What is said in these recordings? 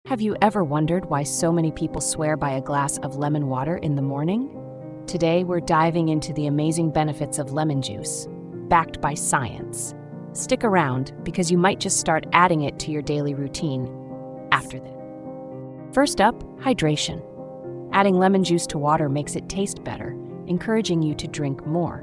Have you ever wondered why so many people swear by a glass of lemon water in the morning? Today, we're diving into the amazing benefits of lemon juice, backed by science. Stick around because you might just start adding it to your daily routine after this. First up, hydration. Adding lemon juice to water makes it taste better, encouraging you to drink more.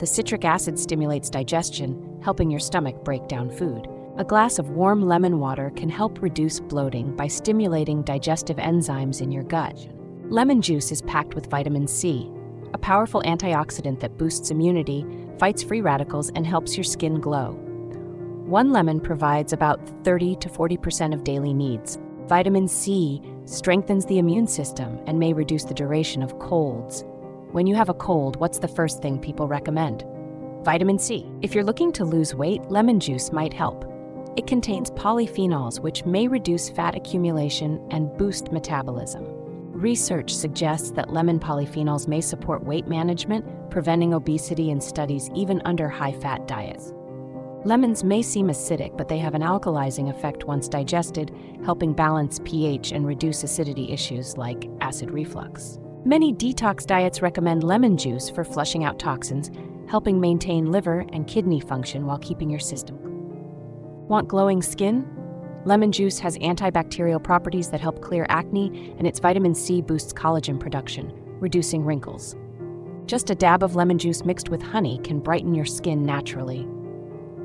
The citric acid stimulates digestion, helping your stomach break down food. A glass of warm lemon water can help reduce bloating by stimulating digestive enzymes in your gut. Lemon juice is packed with vitamin C, a powerful antioxidant that boosts immunity, fights free radicals, and helps your skin glow. One lemon provides about 30 to 40% of daily needs. Vitamin C strengthens the immune system and may reduce the duration of colds. When you have a cold, what's the first thing people recommend? Vitamin C. If you're looking to lose weight, lemon juice might help. It contains polyphenols, which may reduce fat accumulation and boost metabolism. Research suggests that lemon polyphenols may support weight management, preventing obesity in studies even under high-fat diets. Lemons may seem acidic, but they have an alkalizing effect once digested, helping balance pH and reduce acidity issues like acid reflux. Many detox diets recommend lemon juice for flushing out toxins, helping maintain liver and kidney function while keeping your system clean. Want glowing skin? Lemon juice has antibacterial properties that help clear acne, and its vitamin C boosts collagen production, reducing wrinkles. Just a dab of lemon juice mixed with honey can brighten your skin naturally.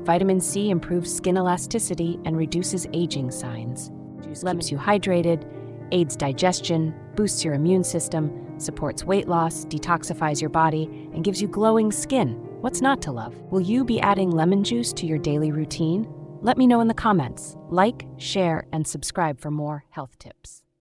Vitamin C improves skin elasticity and reduces aging signs. Juice keeps you hydrated, aids digestion, boosts your immune system, supports weight loss, detoxifies your body, and gives you glowing skin. What's not to love? Will you be adding lemon juice to your daily routine? Let me know in the comments. Like, share, and subscribe for more health tips.